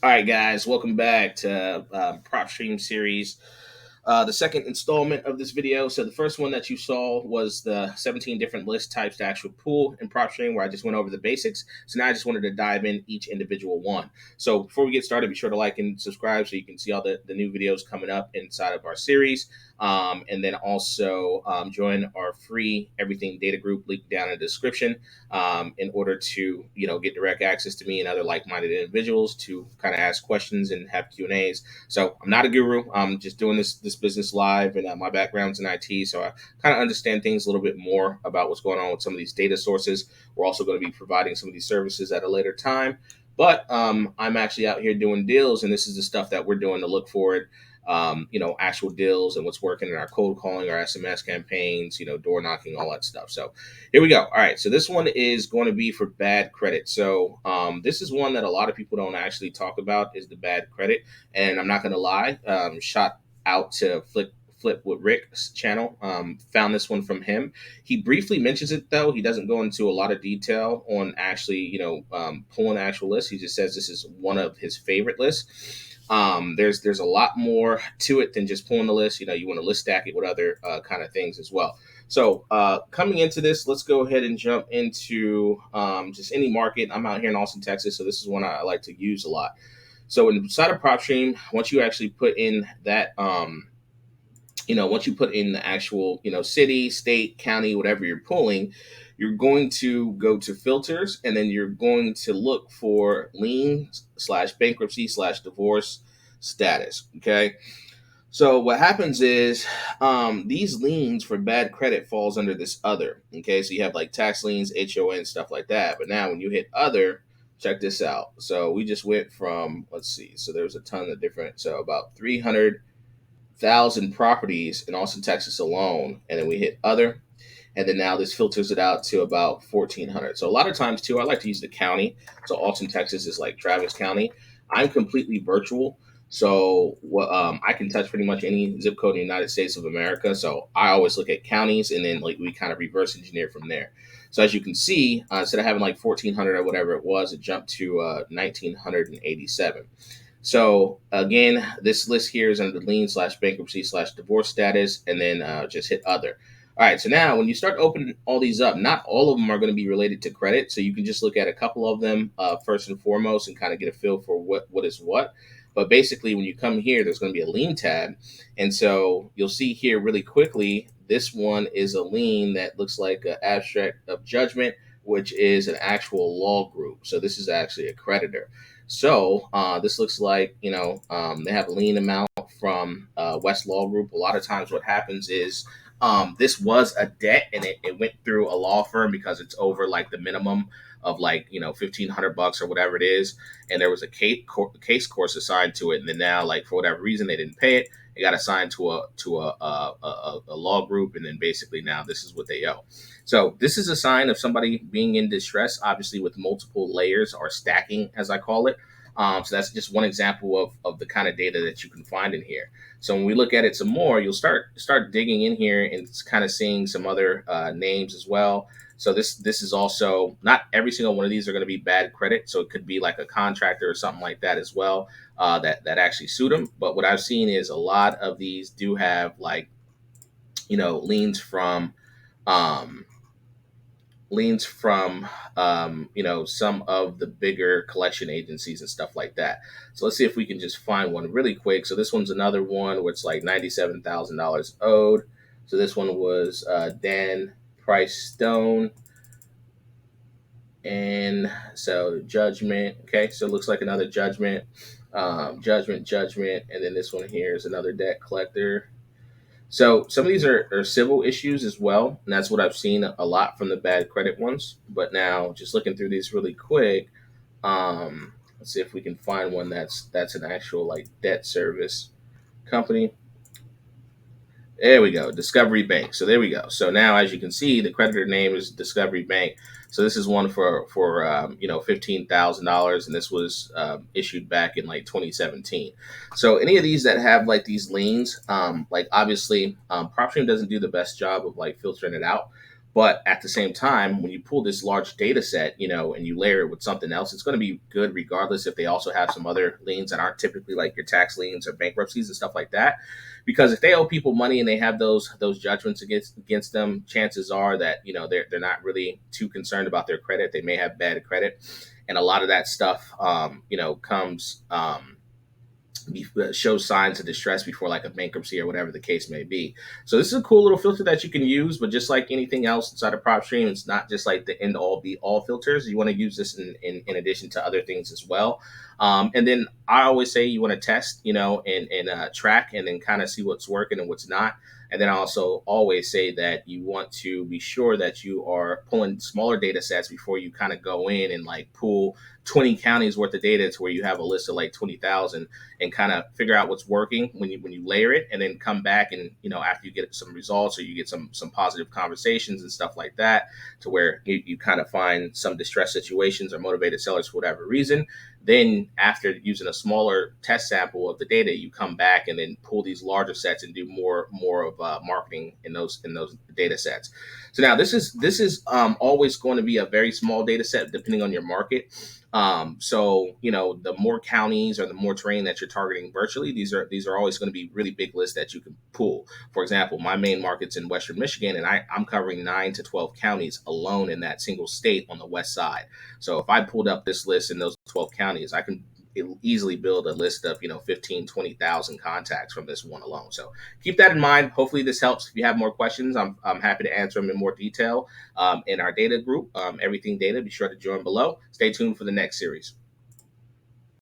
All right, guys, welcome back to Propstream series, the second installment of this video. So the first one that you saw was the 17 different list types to actual pool in Propstream, where I just went over the basics. So now I just wanted to dive in each individual one. So before we get started, be sure to like and subscribe so you can see all the new videos coming up inside of our series. And then also join our free everything data group linked down in the description in order to get direct access to me and other like-minded individuals to kind of ask questions and have Q&As. So I'm not a guru. I'm just doing this business live, and my background's in IT, so I kind of understand things a little bit more about what's going on with some of these data sources. We're also going to be providing some of these services at a later time. But I'm actually out here doing deals, and this is the stuff that we're doing to look forward. Actual deals and what's working in our cold calling, our SMS campaigns, door knocking, all that stuff. So here we go. All right. So this one is going to be for bad credit. So this is one that a lot of people don't actually talk about, is the bad credit. And I'm not going to lie, shout out to Flip with Rick's channel. Found this one from him. He briefly mentions it though. He doesn't go into a lot of detail on actually, pulling the actual list. He just says this is one of his favorite lists. There's a lot more to it than just pulling the list. You want to list stack it with other kind of things as well. So coming into this, let's go ahead and jump into just any market. I'm out here in Austin, Texas, so this is one I like to use a lot. So inside of Propstream, once you actually put in that, once you put in the actual, city, state, county, whatever you're pulling, you're going to go to filters, and then you're going to look for lien / bankruptcy / divorce status. Okay. So what happens is these liens for bad credit falls under this other. Okay. So you have like tax liens, HON, stuff like that. But now when you hit other, check this out. So we just went from, let's see. So there's a ton of different, so about 300,000 properties in Austin, Texas alone. And then we hit other. And then now this filters it out to about 1,400. So a lot of times too, I like to use the county. So Austin, Texas is like Travis County. I'm completely virtual. So I can touch pretty much any zip code in the United States of America. So I always look at counties, and then like we kind of reverse engineer from there. So as you can see, instead of having like 1,400 or whatever it was, it jumped to 1,987. So again, this list here is under the lien / bankruptcy / divorce status, and then just hit other. All right, so now when you start opening all these up, not all of them are going to be related to credit. So you can just look at a couple of them first and foremost and kind of get a feel for what is what. But basically, when you come here, there's going to be a lien tab. And so you'll see here really quickly, this one is a lien that looks like an abstract of judgment, which is an actual law group. So this is actually a creditor. So this looks like, they have a lien amount from West Law Group. A lot of times what happens is this was a debt, and it went through a law firm because it's over like the minimum of like, $1,500 or whatever it is. And there was a case course assigned to it. And then now, like, for whatever reason, they didn't pay it. It got assigned to a law group. And then basically now this is what they owe. So this is a sign of somebody being in distress, obviously with multiple layers or stacking, as I call it. So that's just one example of the kind of data that you can find in here. So when we look at it some more, you'll start digging in here and kind of seeing some other names as well. So this is also, not every single one of these are going to be bad credit. So it could be like a contractor or something like that as well that actually suit them. But what I've seen is a lot of these do have like, liens from um, some of the bigger collection agencies and stuff like that. So let's see if we can just find one really quick. So this one's another one where it's like $97,000 owed. So this one was Dan Price Stone. And so judgment. Okay, so it looks like another judgment, judgment. And then this one here is another debt collector. So some of these are civil issues as well, and that's what I've seen a lot from the bad credit ones. But now, just looking through these really quick, let's see if we can find one that's an actual like debt service company. There we go, Discovery Bank. So there we go. So now, as you can see, the creditor name is Discovery Bank. So this is one for $15,000, and this was issued back in like 2017. So any of these that have like these liens, like obviously, Propstream doesn't do the best job of like filtering it out. But at the same time, when you pull this large data set, and you layer it with something else, it's going to be good regardless if they also have some other liens that aren't typically like your tax liens or bankruptcies and stuff like that. Because if they owe people money and they have those judgments against them, chances are that they're not really too concerned about their credit. They may have bad credit, and a lot of that stuff comes. Shows signs of distress before like a bankruptcy or whatever the case may be. So this is a cool little filter that you can use, but just like anything else inside of Propstream, it's not just like the end all be all filters. You want to use this in addition to other things as well. And then I always say you want to test, and track and then kind of see what's working and what's not. And then I also always say that you want to be sure that you are pulling smaller data sets before you kind of go in and like pull 20 counties worth of data to where you have a list of like 20,000 and kind of figure out what's working when you layer it, and then come back and after you get some results or you get some positive conversations and stuff like that, to where you kind of find some distressed situations or motivated sellers for whatever reason. Then after using a smaller test sample of the data, you come back and then pull these larger sets and do more of marketing in those data sets. So now this is always going to be a very small data set depending on your market. So the more counties or the more terrain that you're targeting virtually, these are always going to be really big lists that you can pull. For example, my main market's in Western Michigan, and I'm covering 9 to 12 counties alone in that single state on the west side. So if I pulled up this list in those 12 counties, I can easily build a list of 15, 20,000 contacts from this one alone. So keep that in mind. Hopefully this helps. If you have more questions, I'm happy to answer them in more detail in our data group, Everything Data. Be sure to join below. Stay tuned for the next series.